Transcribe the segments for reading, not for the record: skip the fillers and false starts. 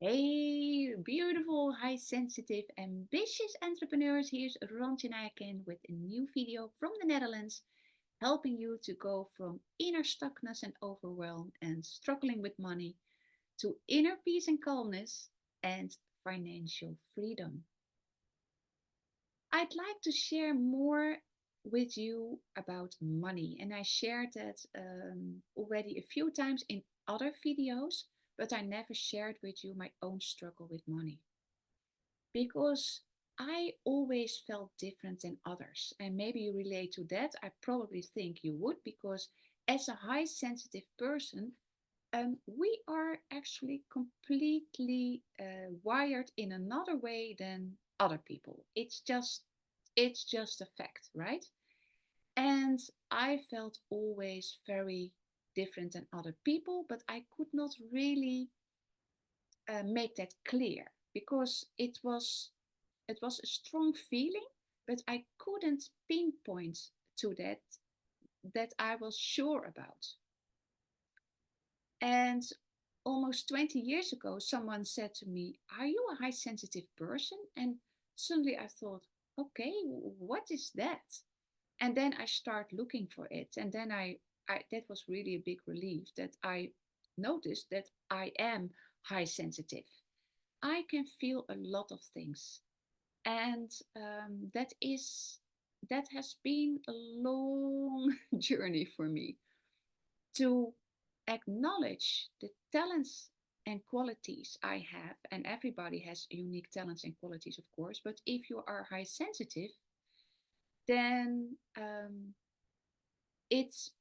Hey, beautiful, high sensitive, ambitious entrepreneurs. Here's Rantje again with a new video from the Netherlands, helping you to go from inner stuckness and overwhelm and struggling with money to inner peace and calmness and financial freedom. I'd like to share more with you about money, and I shared that already a few times in other videos, but I never shared with you my own struggle with money because I always felt different than others. And maybe you relate to that. I probably think you would, because as a high sensitive person, we are actually completely wired in another way than other people. It's just a fact, right? And I felt always very different than other people, but I could not really make that clear because it was a strong feeling, but I couldn't pinpoint to that I was sure about. And almost 20 years ago, someone said to me, "Are you a high sensitive person?" And suddenly I thought, okay, what is that? And then I start looking for it. And then I that was really a big relief that I noticed that I am high sensitive. I can feel a lot of things. And that has been a long journey for me to acknowledge the talents and qualities I have. And everybody has unique talents and qualities, of course. But if you are high sensitive, then it's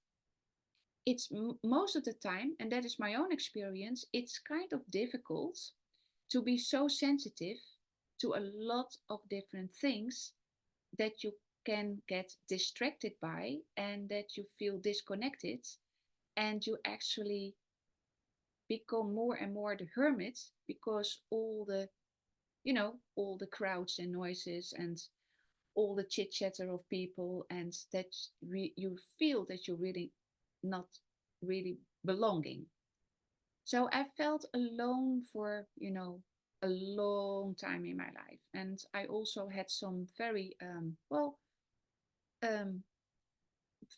most of the time, and that is my own experience, it's kind of difficult to be so sensitive to a lot of different things that you can get distracted by and that you feel disconnected, and you actually become more and more the hermit because all the crowds and noises and all the chit chatter of people, and that you feel that you're really not really belonging. So I felt alone for a long time in my life, and I also had some very um,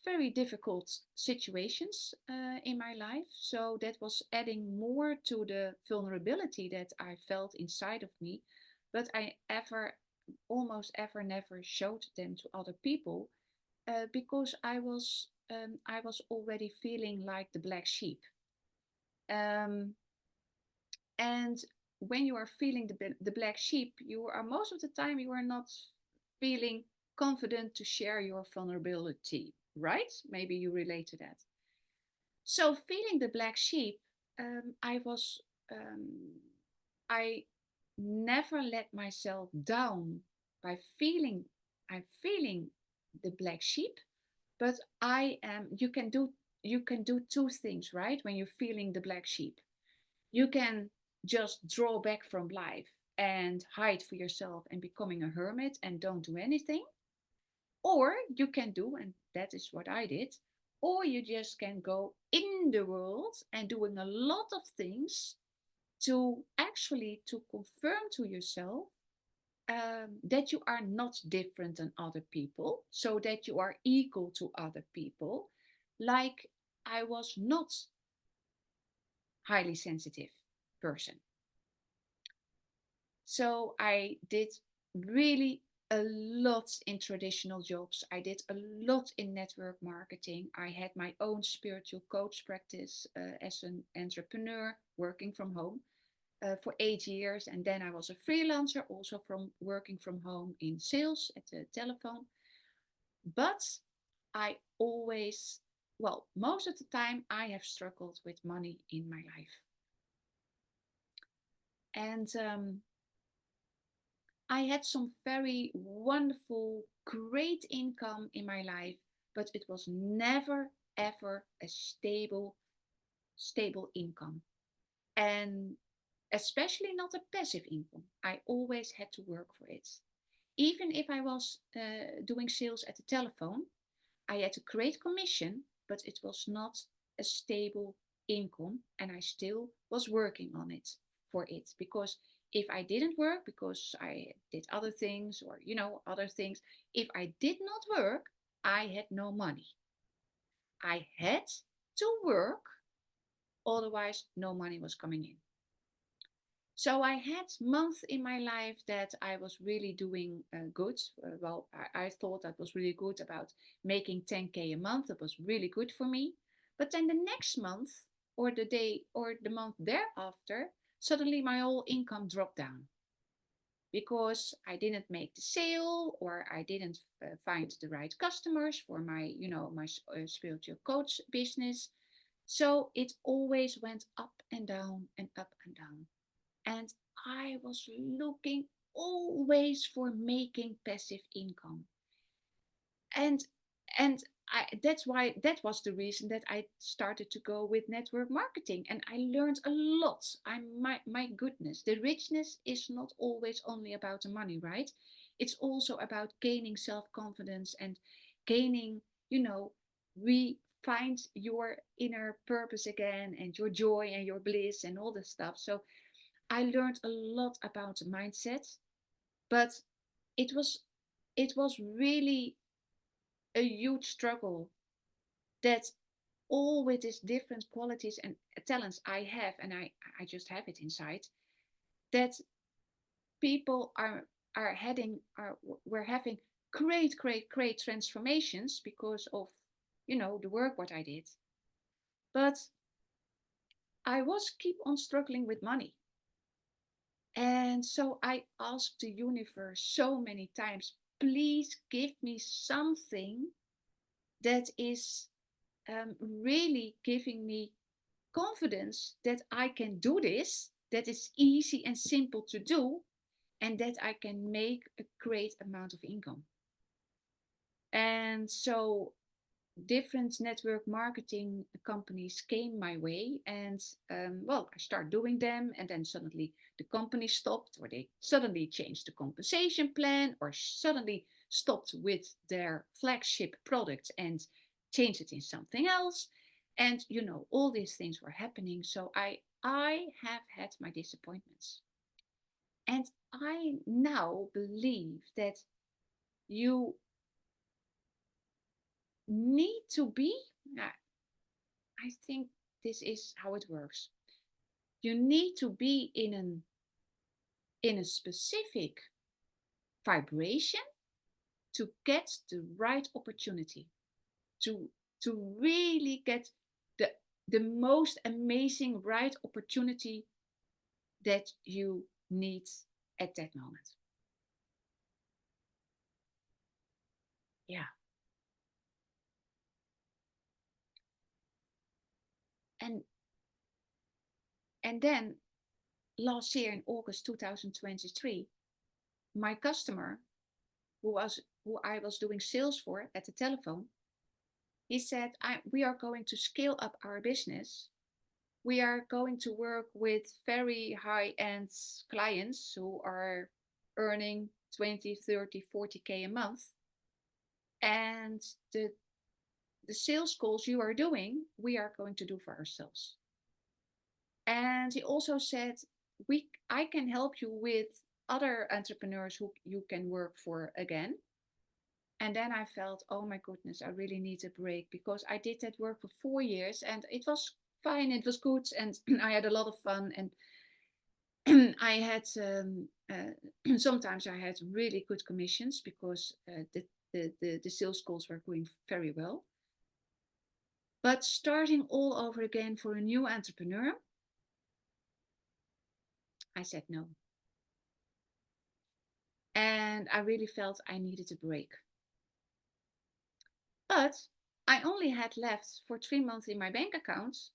very difficult situations in my life. So that was adding more to the vulnerability that I felt inside of me, but I almost ever never showed them to other people because I was already feeling like the black sheep. Um, and when you are feeling the black sheep, you are most of the time you are not feeling confident to share your vulnerability, right? Maybe you relate to that. So feeling the black sheep, I was I never let myself down by feeling I'm feeling the black sheep, but I am you can do two things, right? When you're feeling the black sheep, you can just draw back from life and hide for yourself and becoming a hermit and don't do anything. Or you can do, and that is what I did, or you just can go in the world and doing a lot of things to actually to confirm to yourself that you are not different than other people, so that you are equal to other people. Like I was not highly sensitive person. So I did really a lot in traditional jobs. I did a lot in network marketing. I had my own spiritual coach practice as an entrepreneur working from home for 8 years. And then I was a freelancer also from working from home in sales at the telephone. But I always, well, most of the time I have struggled with money in my life. And I had some very wonderful, great income in my life, but it was never ever a stable income. And especially not a passive income. I always had to work for it. Even if I was doing sales at the telephone, I had a great commission, but it was not a stable income, and I still was working on it for it. Because if I didn't work because I did other things, or other things, if I did not work, I had no money. I had to work, otherwise no money was coming in. So I had months in my life that I was really doing good. Well, I thought that was really good, about making 10K a month. That was really good for me. But then the next month, or the day or the month thereafter, suddenly my whole income dropped down because I didn't make the sale, or I didn't find the right customers for my, my spiritual coach business. So it always went up and down and up and down. And I was looking always for making passive income. And and that's why, that was the reason that I started to go with network marketing, and I learned a lot. My goodness, the richness is not always only about the money, right? It's also about gaining self-confidence and gaining, you know, find your inner purpose again, and your joy and your bliss and all this stuff. So I learned a lot about mindset, but it was it was really a huge struggle, that all with these different qualities and talents I have, and I just have it inside, that people are heading are we're having great transformations because of, the work what I did. But I was keep on struggling with money. And so I asked the universe so many times, please give me something that is really giving me confidence that I can do this, that is easy and simple to do, and that I can make a great amount of income. And so different network marketing companies came my way, and well, I started doing them, and then suddenly the company stopped, or they suddenly changed the compensation plan, or suddenly stopped with their flagship product and changed it in something else. And all these things were happening, so I have had my disappointments. And I now believe that you need to be, I think this is how it works. You need to be in a specific vibration to get the right opportunity, to to really get the the most amazing right opportunity that you need at that moment. Yeah. And then last year in August 2023, my customer, who I was doing sales for at the telephone, he said, we are going to scale up our business. We are going to work with very high-end clients who are earning 20, 30, 40K a month. And the sales calls you are doing, we are going to do for ourselves. And he also said, I can help you with other entrepreneurs who you can work for again. And then I felt, oh my goodness, I really need a break, because I did that work for 4 years and it was fine, it was good, and I had a lot of fun. And I had sometimes I had really good commissions, because the sales calls were going very well. But starting all over again for a new entrepreneur, I said no. And I really felt I needed a break. But I only had left for 3 months in my bank account.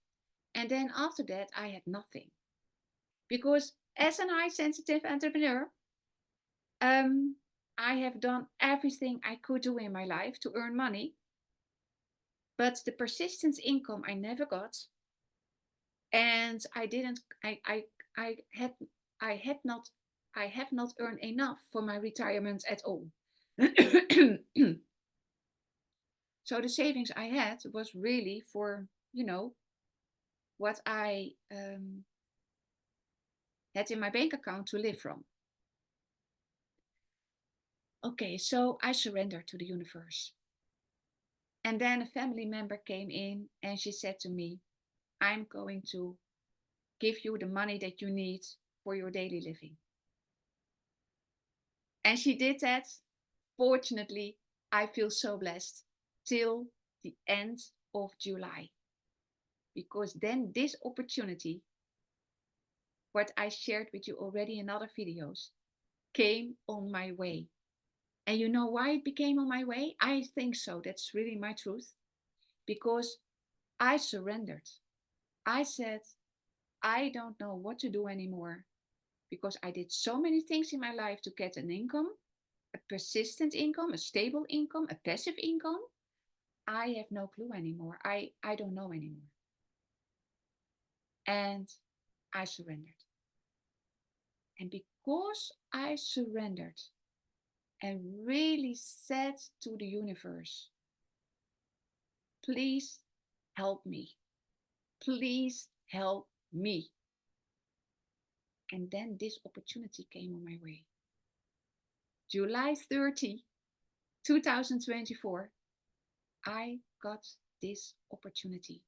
And then after that, I had nothing. Because as an high sensitive entrepreneur, I have done everything I could do in my life to earn money. But the persistence income I never got. And I didn't, I had not, I have not earned enough for my retirement at all. So the savings I had was really for, what I had in my bank account to live from. Okay, so I surrendered to the universe. And then a family member came in and she said to me, I'm going to give you the money that you need for your daily living. And she did that. Fortunately, I feel so blessed till the end of July. Because then this opportunity, what I shared with you already in other videos, came on my way. And you know why it became on my way? I think so. That's really my truth. Because I surrendered. I said, I don't know what to do anymore because I did so many things in my life to get an income, a persistent income, a stable income, a passive income. I have no clue anymore. I don't know anymore. And I surrendered. And because I surrendered and really said to the universe, please help me. Please help me. And then this opportunity came on my way. July 30, 2024, I got this opportunity.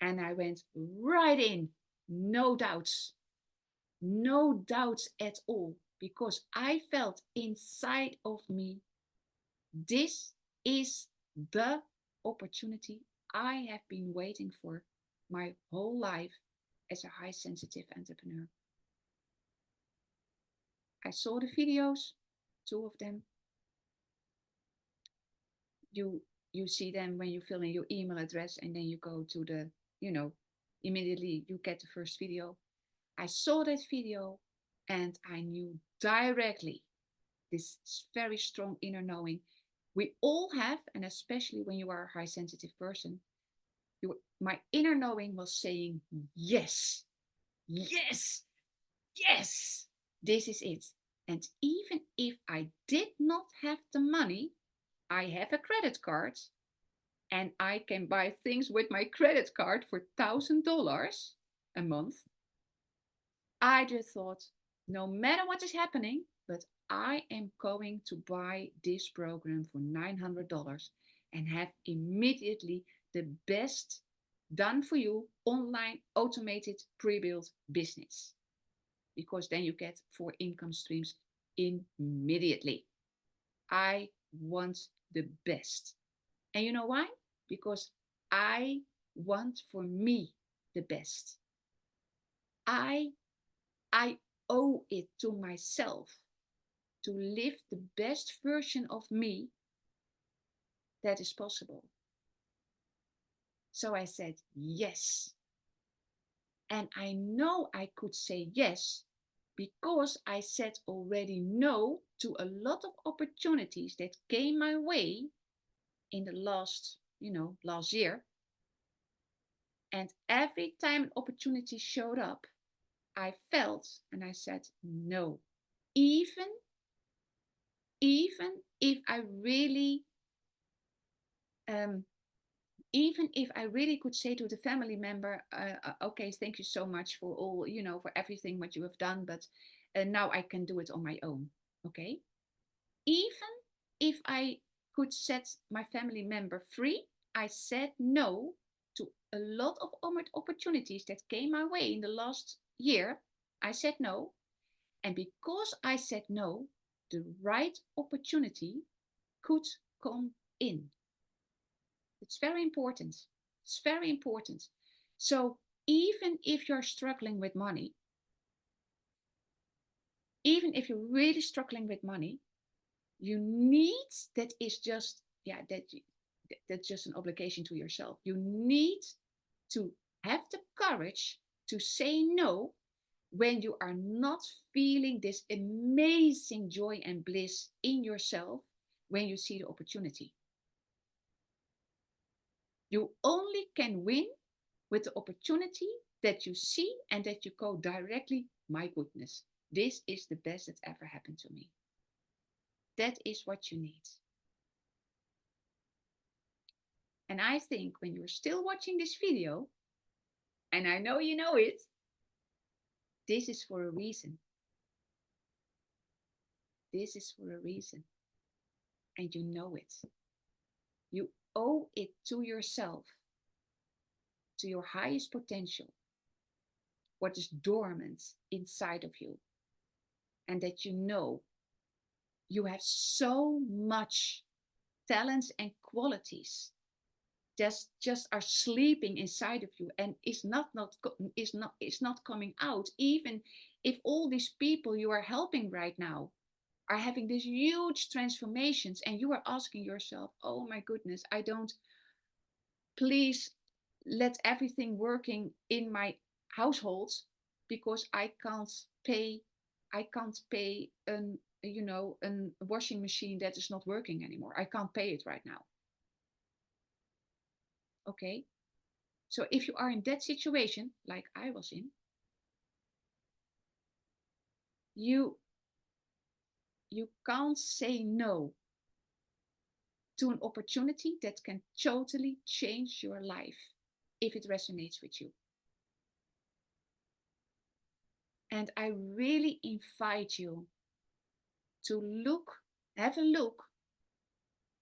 And I went right in, no doubts, no doubts at all, because I felt inside of me, this is the opportunity I have been waiting for my whole life as a high sensitive entrepreneur. I saw the videos, two of them. You see them when you fill in your email address and then you go to the, immediately you get the first video. I saw that video and I knew directly this very strong inner knowing we all have, and especially when you are a high sensitive person, my inner knowing was saying, yes, yes, yes, this is it. And even if I did not have the money, I have a credit card and I can buy things with my credit card for $1,000 a month. I just thought, no matter what is happening, but I am going to buy this program for $900 and have immediately the best done for you online automated pre-built business. Because then you get 4 income streams immediately. I want the best. And you know why? Because I want for me the best. I owe it to myself to live the best version of me that is possible. So I said yes. And I know I could say yes because I said already no to a lot of opportunities that came my way in the last year. And every time an opportunity showed up, I felt and I said no. Even if I really even if I really could say to the family member, okay, thank you so much for all, for everything what you have done, but now I can do it on my own. Okay. Even if I could set my family member free, I said no to a lot of opportunities that came my way in the last year. I said no. And because I said no, the right opportunity could come in. It's very important. It's very important. So even if you're struggling with money, even if you're really struggling with money, you need, that is just, that's just an obligation to yourself. You need to have the courage to say no when you are not feeling this amazing joy and bliss in yourself when you see the opportunity. You only can win with the opportunity that you see and that you go directly, my goodness, this is the best that ever happened to me. That is what you need. And I think when you're still watching this video, and I know you know it, This is for a reason. This is for a reason. And you know it. You owe it to yourself, to your highest potential, what is dormant inside of you. And that you know you have so much talents and qualities just are sleeping inside of you and is not coming out, even if all these people you are helping right now are having these huge transformations, and you are asking yourself, oh my goodness, I don't, please let everything working in my household, because I can't pay an an washing machine that is not working anymore. I can't pay it right now. Okay, so if you are in that situation like I was in, you you can't say no to an opportunity that can totally change your life if it resonates with you. And I really invite you to have a look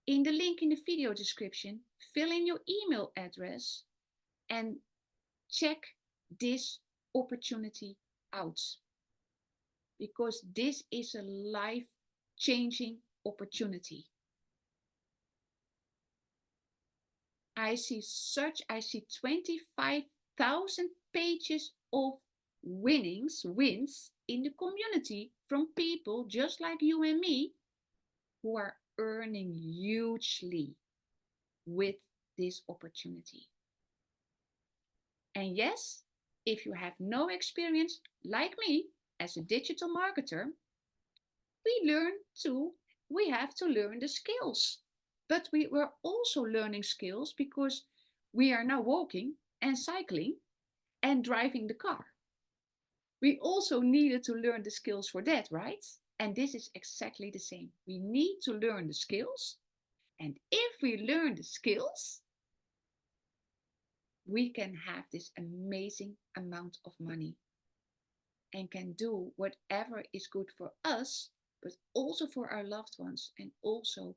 in the link in the video description, fill in your email address, and check this opportunity out, because this is a life changing opportunity. I see 25,000 pages of wins in the community from people just like you and me who are earning hugely with this opportunity. And yes, if you have no experience like me as a digital marketer, we learn to we have to learn the skills. But we were also learning skills because we are now walking and cycling and driving the car. We also needed to learn the skills for that, right? And this is exactly the same. We need to learn the skills. And if we learn the skills, we can have this amazing amount of money and can do whatever is good for us, but also for our loved ones, and also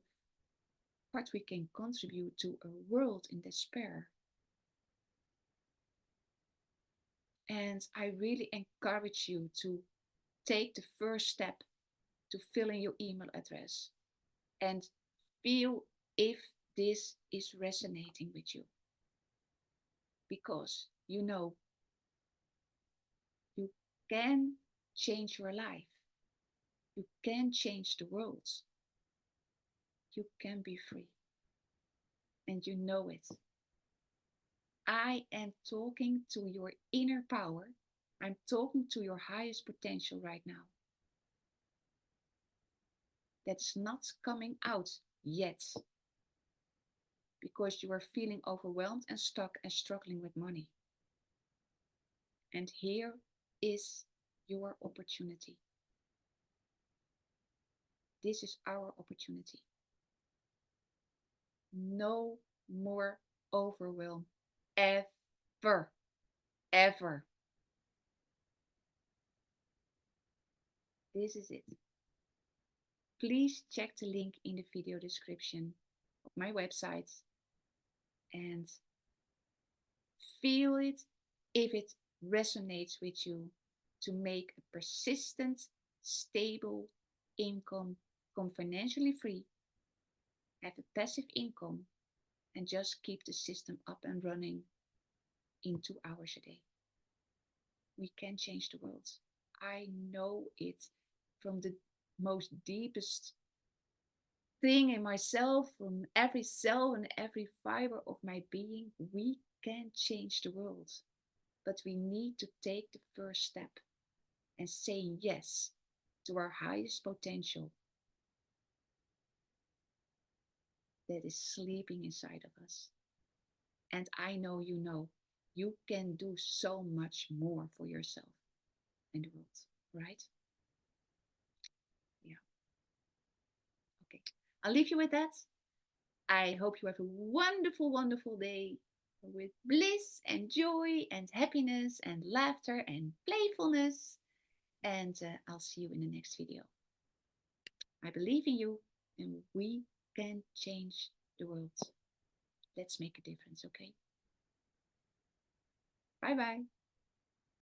what we can contribute to a world in despair. And I really encourage you to take the first step to fill in your email address and feel if this is resonating with you. Because you can change your life, you can change the world, you can be free, and you know it. I am talking to your inner power. I'm talking to your highest potential right now. That's not coming out yet because you are feeling overwhelmed and stuck and struggling with money. And here is your opportunity. This is our opportunity. No more overwhelm. Ever. Ever. This is it. Please check the link in the video description of my website and feel it if it resonates with you to make a persistent, stable income, become financially free, have a passive income, and just keep the system up and running in 2 hours a day. We can change the world. I know it from the most deepest thing in myself, from every cell and every fiber of my being. We can change the world, but we need to take the first step and saying yes to our highest potential that is sleeping inside of us. And I know you can do so much more for yourself and the world, right? Yeah. Okay. I'll leave you with that. I hope you have a wonderful, wonderful day. with bliss and joy and happiness and laughter and playfulness. And I'll see you in the next video. I believe in you and we can change the world. Let's make a difference, okay? Bye bye.